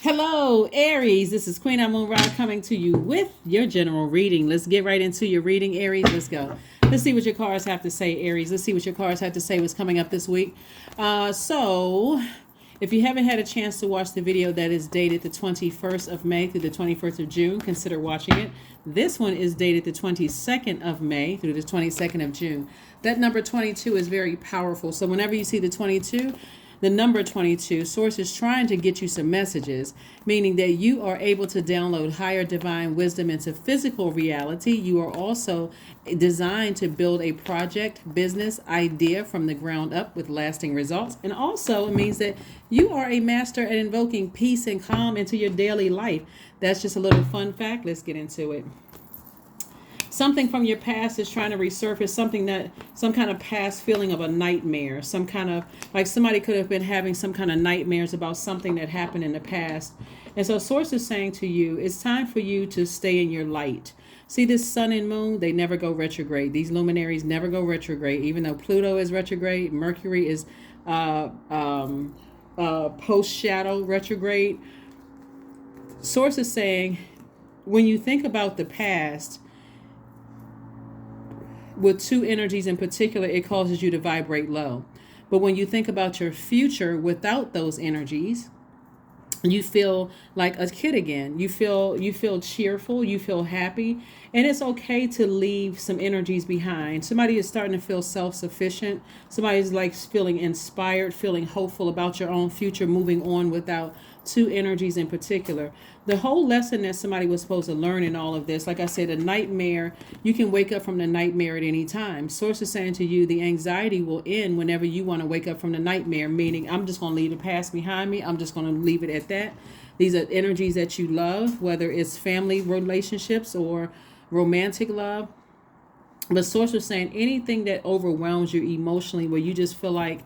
Hello, Aries. This is Queen Amun Ra coming to you with your general reading. Let's get right into your reading, Aries. Let's go. Let's see what your cards have to say, Aries. Let's see what your cards have to say what's coming up this week. So, if you haven't had a chance to watch the video that is dated the 21st of May through the 21st of June, consider watching it. This one is dated the 22nd of May through the 22nd of June. That number 22 is very powerful. So whenever you see the number 22, Source is trying to get you some messages, meaning that you are able to download higher divine wisdom into physical reality. You are also designed to build a project, business idea from the ground up with lasting results. And also it means that you are a master at invoking peace and calm into your daily life. That's just a little fun fact. Let's get into it. Something from your past is trying to resurface, some kind of past feeling of a nightmare, some kind of, like somebody could have been having some kind of nightmares about something that happened in the past. And so Source is saying to you, it's time for you to stay in your light. See, this sun and moon, they never go retrograde. These luminaries never go retrograde, even though Pluto is retrograde, Mercury is post-shadow retrograde. Source is saying, when you think about the past, with two energies in particular, it causes you to vibrate low. But when you think about your future without those energies, you feel like a kid again. You feel cheerful, you feel happy, and it's okay to leave some energies behind. Somebody is starting to feel self-sufficient. Somebody's like feeling inspired, feeling hopeful about your own future, moving on without two energies in particular. The whole lesson that somebody was supposed to learn in all of this, like I said, a nightmare, you can wake up from the nightmare at any time. Source is saying to you, the anxiety will end whenever you want to wake up from the nightmare, meaning I'm just going to leave the past behind me. I'm just going to leave it at that. These are energies that you love, whether it's family relationships or romantic love. But Source was saying anything that overwhelms you emotionally, where you just feel like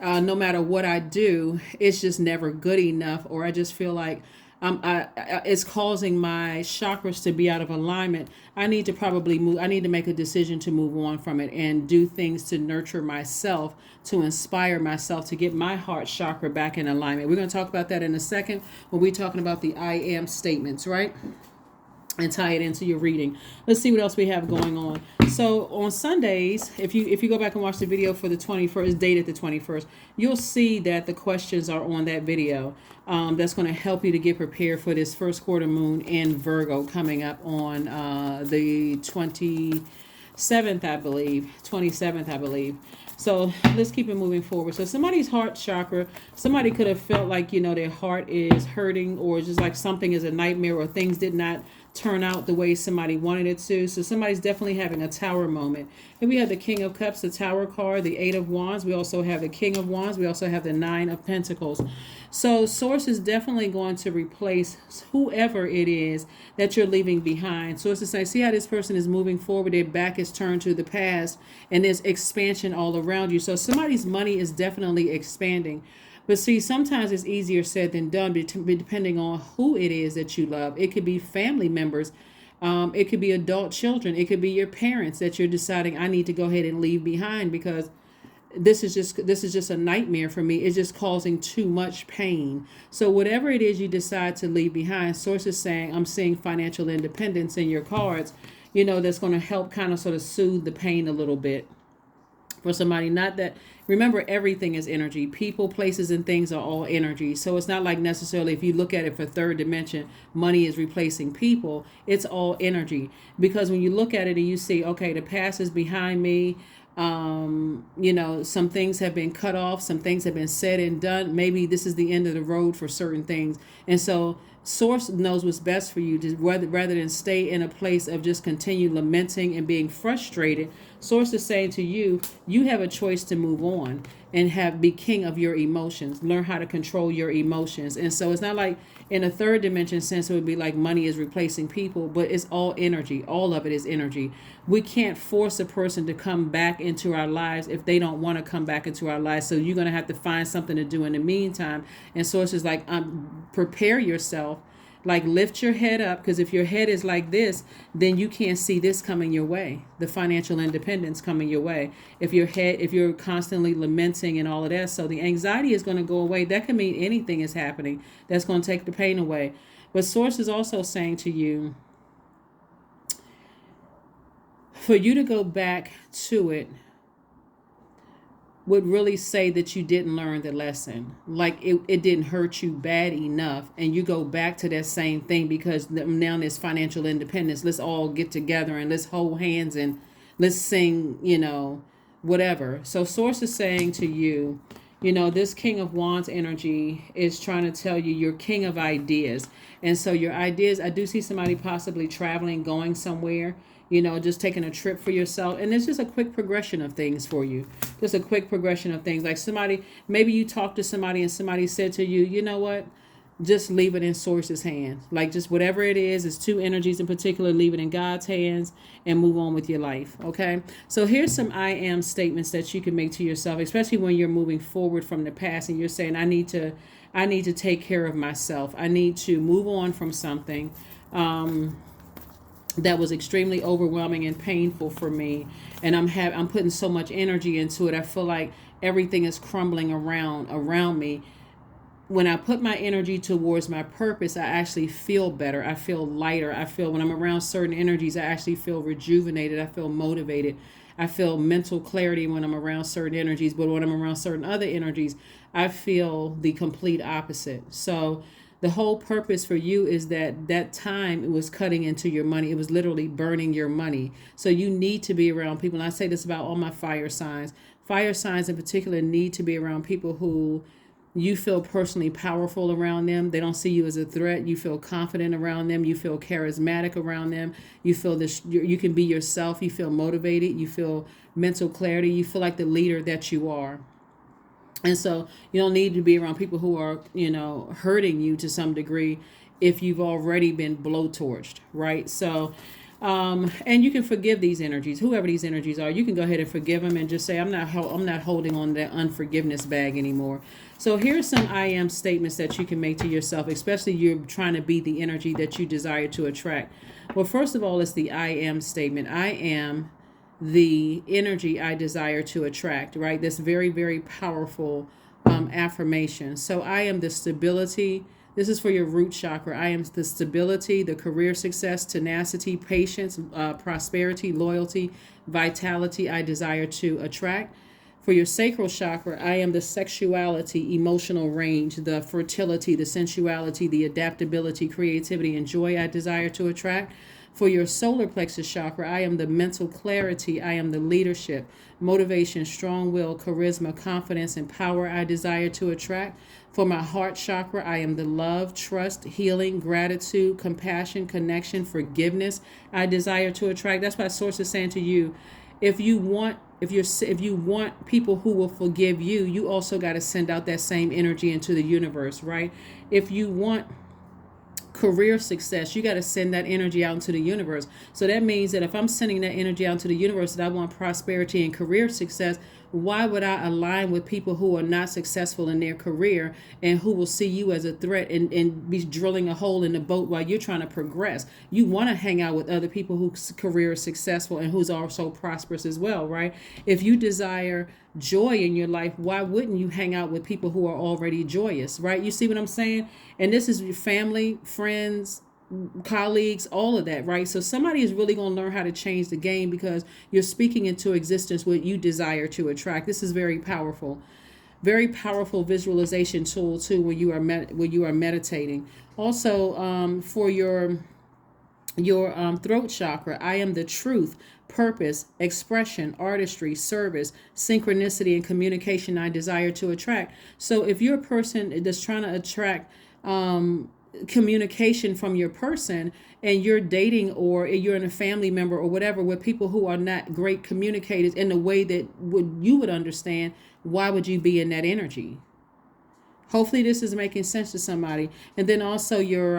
no matter what I do, it's just never good enough, or I just feel like it's causing my chakras to be out of alignment. I need to probably move. I need to make a decision to move on from it and do things to nurture myself, to inspire myself, to get my heart chakra back in alignment. We're going to talk about that in a second when we're talking about the I am statements, right? And tie it into your reading. Let's see what else we have going on. So on Sundays, if you go back and watch the video for the 21st, dated the 21st, you'll see that the questions are on that video. That's going to help you to get prepared for this first quarter moon in Virgo coming up on the 27th, I believe. 27th, I believe. So let's keep it moving forward. So somebody's heart chakra, somebody could have felt like, their heart is hurting, or just like something is a nightmare, or things did not turn out the way somebody wanted it to. So somebody's definitely having a tower moment. And we have the King of Cups, the Tower card, the Eight of Wands. We also have the King of Wands. We also have the Nine of Pentacles. So Source is definitely going to replace whoever it is that you're leaving behind. Source is saying, see how this person is moving forward. Their back is turned to the past, and there's expansion all around you. So somebody's money is definitely expanding. But see, sometimes it's easier said than done, depending on who it is that you love. It could be family members. It could be adult children. It could be your parents that you're deciding, I need to go ahead and leave behind because this is just a nightmare for me. It's just causing too much pain. So whatever it is you decide to leave behind, Source is saying, I'm seeing financial independence in your cards, that's going to help kind of sort of soothe the pain a little bit for somebody. Not that, remember, everything is energy. People, places, and things are all energy. So it's not like necessarily, if you look at it for third dimension, money is replacing people. It's all energy. Because when you look at it and you see, okay, the past is behind me, some things have been cut off, some things have been said and done. Maybe this is the end of the road for certain things. And so Source knows what's best for you, to rather than stay in a place of just continue lamenting and being frustrated. Source is saying to you, you have a choice to move on and be king of your emotions. Learn how to control your emotions. And so it's not like in a third dimension sense, it would be like money is replacing people, but it's all energy. All of it is energy. We can't force a person to come back into our lives if they don't want to come back into our lives. So you're going to have to find something to do in the meantime. And Source is like, prepare yourself. Like lift your head up, because if your head is like this, then you can't see this coming your way, the financial independence coming your way. If you're constantly lamenting and all of that, so the anxiety is going to go away. That can mean anything is happening that's going to take the pain away. But Source is also saying to you, for you to go back to it would really say that you didn't learn the lesson. Like it didn't hurt you bad enough. And you go back to that same thing because now there's financial independence. Let's all get together and let's hold hands and let's sing, whatever. So Source is saying to you, this King of Wands energy is trying to tell you you're king of ideas. And so your ideas, I do see somebody possibly traveling, going somewhere, just taking a trip for yourself. And it's just a quick progression of things for you. Just a quick progression of things. Like maybe you talked to somebody and somebody said to you, you know what? Just leave it in Source's hands. Like just whatever it is, it's two energies in particular, leave it in God's hands and move on with your life. Okay. So here's some I am statements that you can make to yourself, especially when you're moving forward from the past and you're saying, I need to take care of myself. I need to move on from something that was extremely overwhelming and painful for me. And I'm putting so much energy into it. I feel like everything is crumbling around me. When I put my energy towards my purpose, I actually feel better. I feel lighter. I feel when I'm around certain energies, I actually feel rejuvenated. I feel motivated. I feel mental clarity when I'm around certain energies. But when I'm around certain other energies, I feel the complete opposite. So the whole purpose for you is that time it was cutting into your money. It was literally burning your money. So you need to be around people. And I say this about all my fire signs. Fire signs in particular need to be around people who you feel personally powerful around them. They don't see you as a threat. You feel confident around them. You feel charismatic around them. You feel this. You can be yourself. You feel motivated. You feel mental clarity. You feel like the leader that you are. And so you don't need to be around people who are, hurting you to some degree if you've already been blowtorched, right? So, and you can forgive these energies, whoever these energies are. You can go ahead and forgive them and just say, I'm not holding on to that unforgiveness bag anymore. So here's some I am statements that you can make to yourself, especially you're trying to be the energy that you desire to attract. Well, first of all, it's the I am statement. I am the energy I desire to attract, right? That's very, very powerful affirmation. So I am the stability. This is for your root chakra. I am the stability, the career success, tenacity, patience, prosperity, loyalty, vitality I desire to attract. For your sacral chakra, I am the sexuality, emotional range, the fertility, the sensuality, the adaptability, creativity, and joy I desire to attract. For your solar plexus chakra, I am the mental clarity. I am the leadership, motivation, strong will, charisma, confidence, and power I desire to attract. For my heart chakra, I am the love, trust, healing, gratitude, compassion, connection, forgiveness I desire to attract. That's why Source is saying to you, if you want people who will forgive you, you also got to send out that same energy into the universe, right? If you want career success, you got to send that energy out into the universe. So that means that if I'm sending that energy out to the universe that I want prosperity and career success, why would I align with people who are not successful in their career and who will see you as a threat and be drilling a hole in the boat while you're trying to progress? You want to hang out with other people whose career is successful and who's also prosperous as well, right? If you desire joy in your life, why wouldn't you hang out with people who are already joyous, right? You see what I'm saying? And this is your family, friends, colleagues, all of that, right? So somebody is really going to learn how to change the game because you're speaking into existence what you desire to attract. This is very powerful visualization tool too when you are meditating. Also, for your throat chakra, I am the truth, purpose, expression, artistry, service, synchronicity, and communication I desire to attract. So if you're a person that's trying to attract communication from your person and you're dating or you're in a family member or whatever with people who are not great communicators in the way that you would understand, why would you be in that energy? Hopefully this is making sense to somebody. And then also your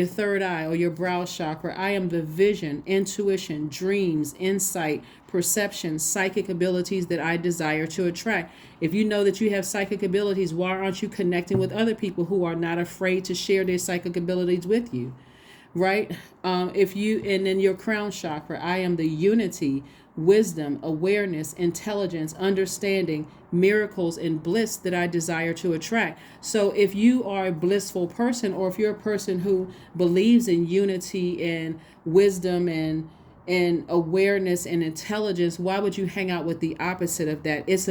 third eye or your brow chakra. I am the vision, intuition, dreams, insight, perception, psychic abilities that I desire to attract. If you know that you have psychic abilities, why aren't you connecting with other people who are not afraid to share their psychic abilities with you? Right? And then your crown chakra, I am the unity, wisdom, awareness, intelligence, understanding, miracles, and bliss that I desire to attract. So if you are a blissful person, or if you're a person who believes in unity and wisdom and awareness and intelligence, why would you hang out with the opposite of that? It's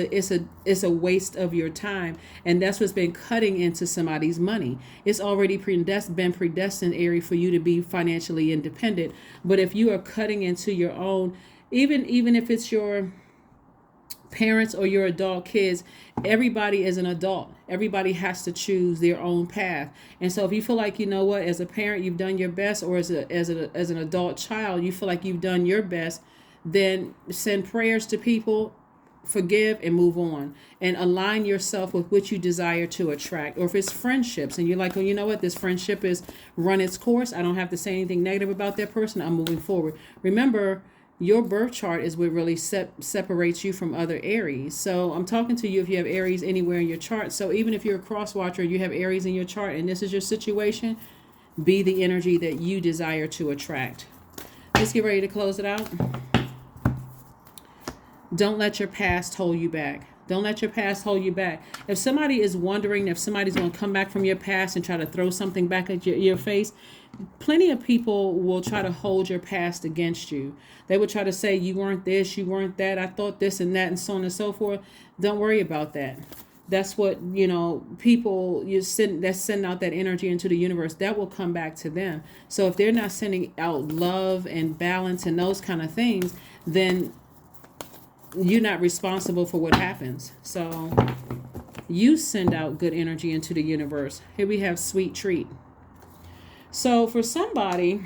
a waste of your time, and that's what's been cutting into somebody's money. It's already been predestined, Aries, for you to be financially independent. But if you are cutting into your own, even if it's your parents or your adult kids, everybody is an adult. Everybody has to choose their own path. And so if you feel like, you know what, as a parent you've done your best, or as an adult child you feel like you've done your best, then send prayers to people, forgive, and move on, and align yourself with what you desire to attract. Or if it's friendships and you're like, oh, you know what, this friendship is run its course, I don't have to say anything negative about that person, I'm moving forward. Remember, your birth chart is what really separates you from other Aries. So I'm talking to you if you have Aries anywhere in your chart. So even if you're a cross watcher, you have Aries in your chart and this is your situation, be the energy that you desire to attract. Let's get ready to close it out. Don't let your past hold you back. Don't let your past hold you back. If somebody is wondering if somebody's going to come back from your past and try to throw something back at your face, plenty of people will try to hold your past against you. They would try to say, you weren't this, you weren't that, I thought this and that, and so on and so forth. Don't worry about that. That's what, people that send out that energy into the universe, that will come back to them. So if they're not sending out love and balance and those kind of things, then you're not responsible for what happens. So you send out good energy into the universe. Here we have sweet treat. So for somebody,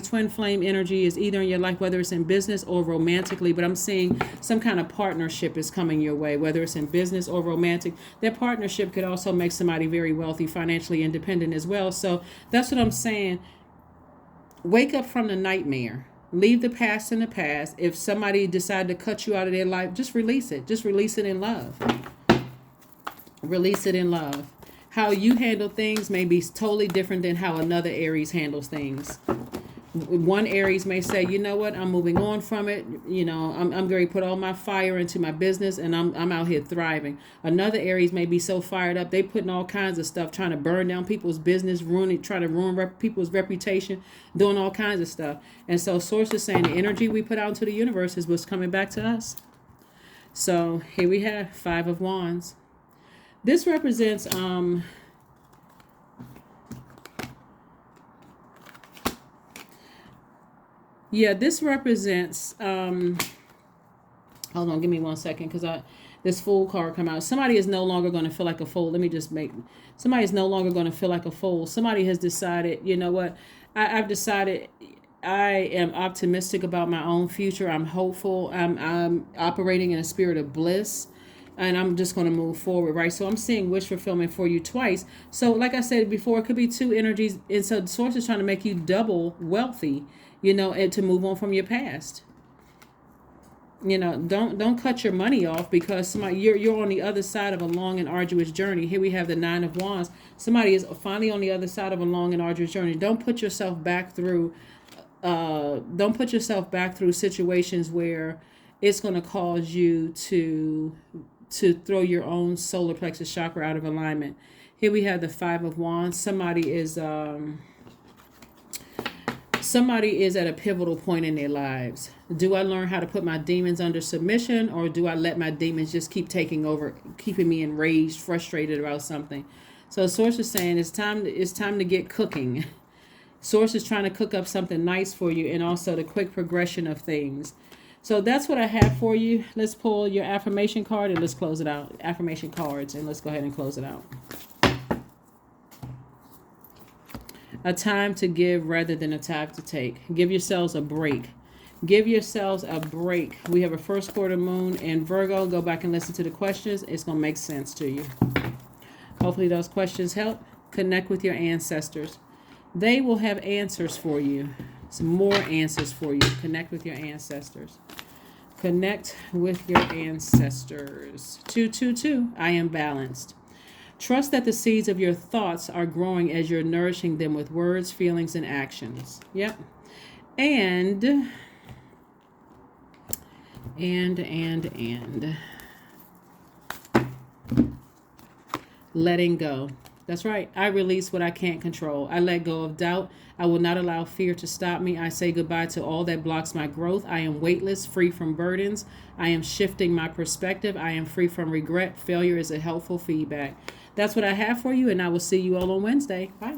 twin flame energy is either in your life, whether it's in business or romantically, but I'm seeing some kind of partnership is coming your way, whether it's in business or romantic. That partnership could also make somebody very wealthy, financially independent as well. So that's what I'm saying. Wake up from the nightmare. Leave the past in the past. If somebody decided to cut you out of their life, just release it. Just release it in love. Release it in love. How you handle things may be totally different than how another Aries handles things. One Aries may say, you know what, I'm moving on from it. I'm going to put all my fire into my business and I'm out here thriving. Another Aries may be so fired up, they putting all kinds of stuff, trying to burn down people's business, trying to ruin people's reputation, doing all kinds of stuff. And so Source is saying the energy we put out into the universe is what's coming back to us. So here we have 5 of Wands. This represents this represents hold on, give me 1 second, because this Fool card come out. Somebody is no longer going to feel like a fool. Somebody is no longer going to feel like a fool. Somebody has decided, you know what, I've decided I am optimistic about my own future. I'm hopeful. I'm operating in a spirit of bliss. And I'm just going to move forward, right? So I'm seeing wish fulfillment for you twice. So like I said before, it could be 2 energies. And so the Source is trying to make you double wealthy, and to move on from your past. Don't cut your money off because you're on the other side of a long and arduous journey. Here we have the 9 of Wands. Somebody is finally on the other side of a long and arduous journey. Don't put yourself back through situations where it's going to cause you to throw your own solar plexus chakra out of alignment. Here we have the 5 of Wands. Somebody is at a pivotal point in their lives. Do I learn how to put my demons under submission, or do I let my demons just keep taking over, keeping me enraged, frustrated about something? So Source is saying it's time to get cooking. Source is trying to cook up something nice for you, and also the quick progression of things. So that's what I have for you. Let's pull your affirmation card and let's close it out. Affirmation cards, and let's go ahead and close it out. A time to give rather than a time to take. Give yourselves a break. Give yourselves a break. We have a first quarter moon in Virgo. Go back and listen to the questions. It's going to make sense to you. Hopefully those questions help. Connect with your ancestors. They will have answers for you. Some more answers for you. Connect with your ancestors. Connect with your ancestors. 222, I am balanced. Trust that the seeds of your thoughts are growing as you're nourishing them with words, feelings, and actions. Yep. And letting go. That's right. I release what I can't control. I let go of doubt. I will not allow fear to stop me. I say goodbye to all that blocks my growth. I am weightless, free from burdens. I am shifting my perspective. I am free from regret. Failure is a helpful feedback. That's what I have for you, and I will see you all on Wednesday. Bye.